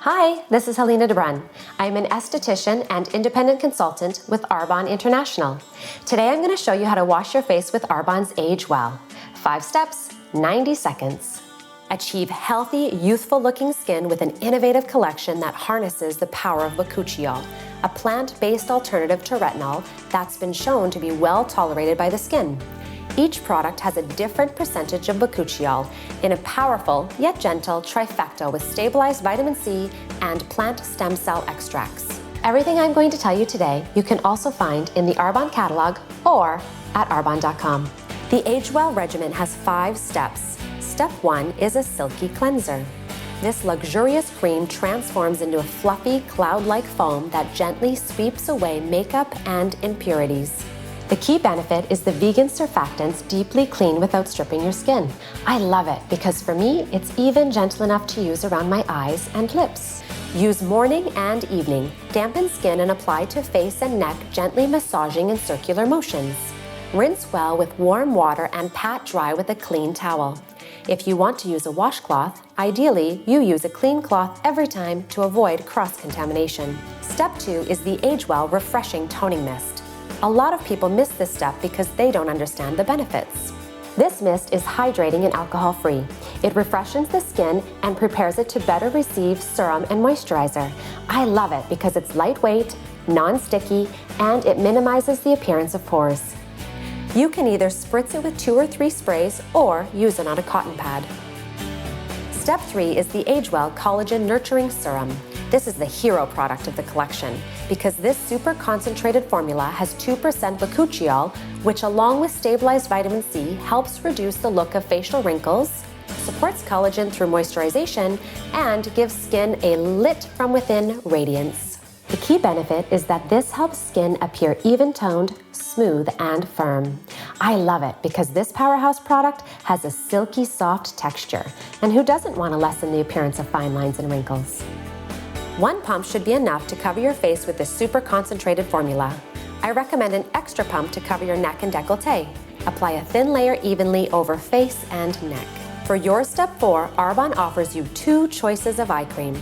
Hi, this is Helena DeBrun. I'm an esthetician and independent consultant with Arbonne International. Today I'm going to show you how to wash your face with Arbonne's AgeWell. 5 steps, 90 seconds. Achieve healthy, youthful-looking skin with an innovative collection that harnesses the power of Bakuchiol, a plant-based alternative to retinol that's been shown to be well tolerated by the skin. Each product has a different percentage of Bakuchiol in a powerful yet gentle trifecta with stabilized vitamin C and plant stem cell extracts. Everything I'm going to tell you today you can also find in the Arbonne catalog or at arbonne.com. The AgeWell regimen has 5 steps. Step 1 is a Silky Cleanser. This luxurious cream transforms into a fluffy, cloud-like foam that gently sweeps away makeup and impurities. The key benefit is the vegan surfactants deeply clean without stripping your skin. I love it because for me, it's even gentle enough to use around my eyes and lips. Use morning and evening. Dampen skin and apply to face and neck, gently massaging in circular motions. Rinse well with warm water and pat dry with a clean towel. If you want to use a washcloth, ideally you use a clean cloth every time to avoid cross-contamination. Step 2 is the AgeWell Refreshing Toning Mist. A lot of people miss this step because they don't understand the benefits. This mist is hydrating and alcohol-free. It refreshes the skin and prepares it to better receive serum and moisturizer. I love it because it's lightweight, non-sticky, and it minimizes the appearance of pores. You can either spritz it with 2 or 3 sprays or use it on a cotton pad. Step 3 is the AgeWell Collagen Nurturing Serum. This is the hero product of the collection because this super concentrated formula has 2% Bakuchiol, which along with stabilized vitamin C helps reduce the look of facial wrinkles, supports collagen through moisturization, and gives skin a lit from within radiance. The key benefit is that this helps skin appear even-toned, smooth, and firm. I love it because this powerhouse product has a silky soft texture, and who doesn't want to lessen the appearance of fine lines and wrinkles? 1 pump should be enough to cover your face with this super concentrated formula. I recommend an extra pump to cover your neck and décolleté. Apply a thin layer evenly over face and neck. For your step 4, Arbonne offers you 2 choices of eye cream.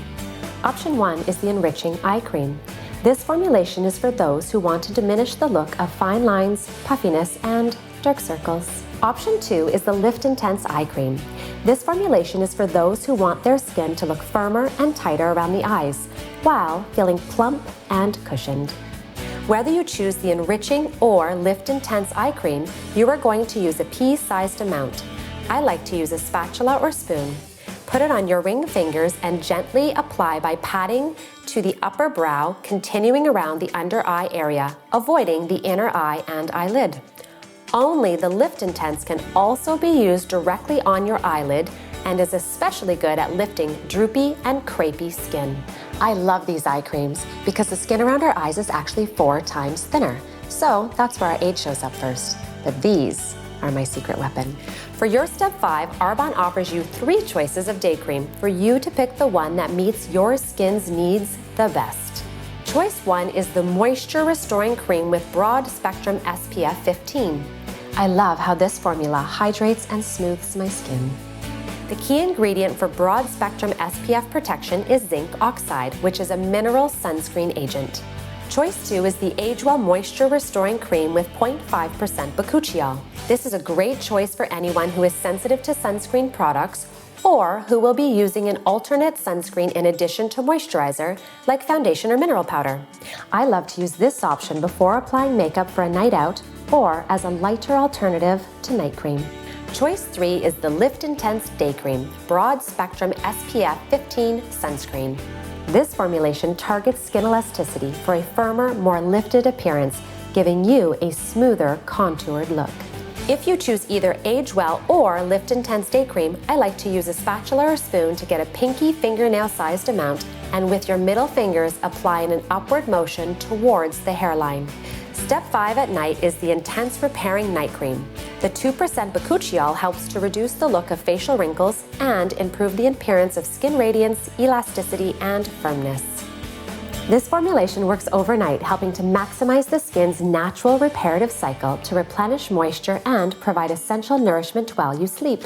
Option 1 is the Enriching Eye Cream. This formulation is for those who want to diminish the look of fine lines, puffiness, and dark circles. Option 2 is the LiftIntense Eye Cream. This formulation is for those who want their skin to look firmer and tighter around the eyes, while feeling plump and cushioned. Whether you choose the Enriching or LiftIntense Eye Cream, you are going to use a pea-sized amount. I like to use a spatula or spoon. Put it on your ring fingers and gently apply by patting to the upper brow, continuing around the under eye area, avoiding the inner eye and eyelid. Only the LiftIntense can also be used directly on your eyelid and is especially good at lifting droopy and crepey skin. I love these eye creams because the skin around our eyes is actually 4 times thinner. So that's where our age shows up first. But these are my secret weapon. For your step 5, Arbonne offers you 3 choices of day cream for you to pick the one that meets your skin's needs the best. Choice 1 is the Moisture Restoring Cream with Broad Spectrum SPF 15. I love how this formula hydrates and smooths my skin. The key ingredient for broad spectrum SPF protection is zinc oxide, which is a mineral sunscreen agent. Choice 2 is the AgeWell Moisture Restoring Cream with 0.5% Bakuchiol. This is a great choice for anyone who is sensitive to sunscreen products or who will be using an alternate sunscreen in addition to moisturizer, like foundation or mineral powder. I love to use this option before applying makeup for a night out or as a lighter alternative to night cream. Choice 3 is the LiftIntense Day Cream, Broad Spectrum SPF 15 Sunscreen. This formulation targets skin elasticity for a firmer, more lifted appearance, giving you a smoother, contoured look. If you choose either AgeWell or LiftIntense Day Cream, I like to use a spatula or spoon to get a pinky fingernail-sized amount and with your middle fingers apply in an upward motion towards the hairline. Step 5 at night is the Intense Repairing Night Cream. The 2% Bakuchiol helps to reduce the look of facial wrinkles and improve the appearance of skin radiance, elasticity, and firmness. This formulation works overnight, helping to maximize the skin's natural reparative cycle to replenish moisture and provide essential nourishment while you sleep.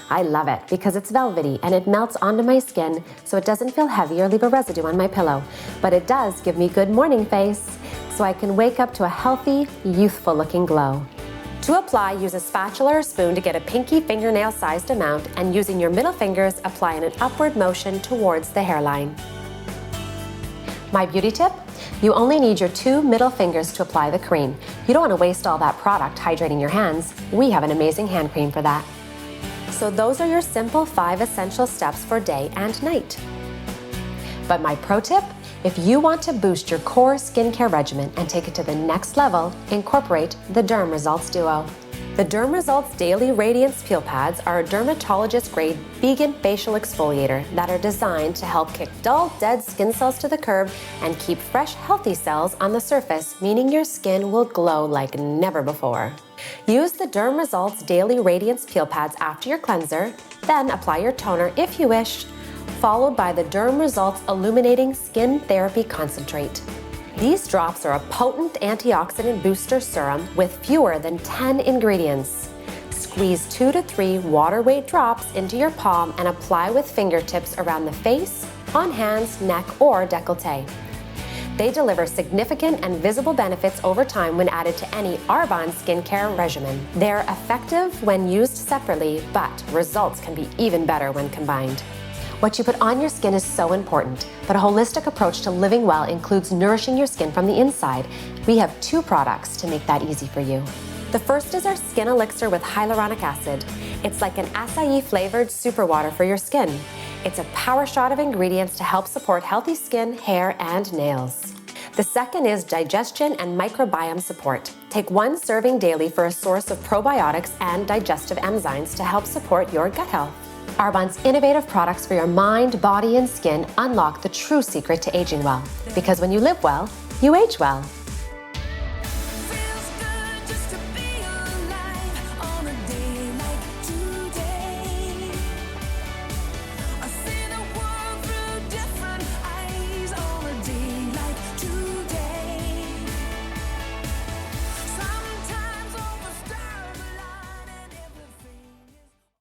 I love it because it's velvety and it melts onto my skin so it doesn't feel heavy or leave a residue on my pillow. But it does give me good morning face so I can wake up to a healthy, youthful looking glow. To apply, use a spatula or spoon to get a pinky fingernail sized amount, and using your middle fingers, apply in an upward motion towards the hairline. My beauty tip? You only need your 2 middle fingers to apply the cream. You don't want to waste all that product hydrating your hands. We have an amazing hand cream for that. So those are your simple 5 essential steps for day and night. But my pro tip? If you want to boost your core skincare regimen and take it to the next level, incorporate the DermResults Duo. The DermResults Daily Radiance Peel Pads are a dermatologist-grade vegan facial exfoliator that are designed to help kick dull, dead skin cells to the curb and keep fresh, healthy cells on the surface, meaning your skin will glow like never before. Use the DermResults Daily Radiance Peel Pads after your cleanser, then apply your toner if you wish, followed by the DermResults Illuminating Skin Therapy Concentrate. These drops are a potent antioxidant booster serum with fewer than 10 ingredients. Squeeze 2 to 3 water weight drops into your palm and apply with fingertips around the face, on hands, neck, or décolleté. They deliver significant and visible benefits over time when added to any Arbonne skincare regimen. They're effective when used separately, but results can be even better when combined. What you put on your skin is so important, but a holistic approach to living well includes nourishing your skin from the inside. We have 2 products to make that easy for you. The first is our SkinElixir with hyaluronic acid. It's like an acai-flavored super water for your skin. It's a power shot of ingredients to help support healthy skin, hair, and nails. The second is Digestion and Microbiome support. Take 1 serving daily for a source of probiotics and digestive enzymes to help support your gut health. Arbonne's innovative products for your mind, body, and skin unlock the true secret to aging well. Because when you live well, you age well.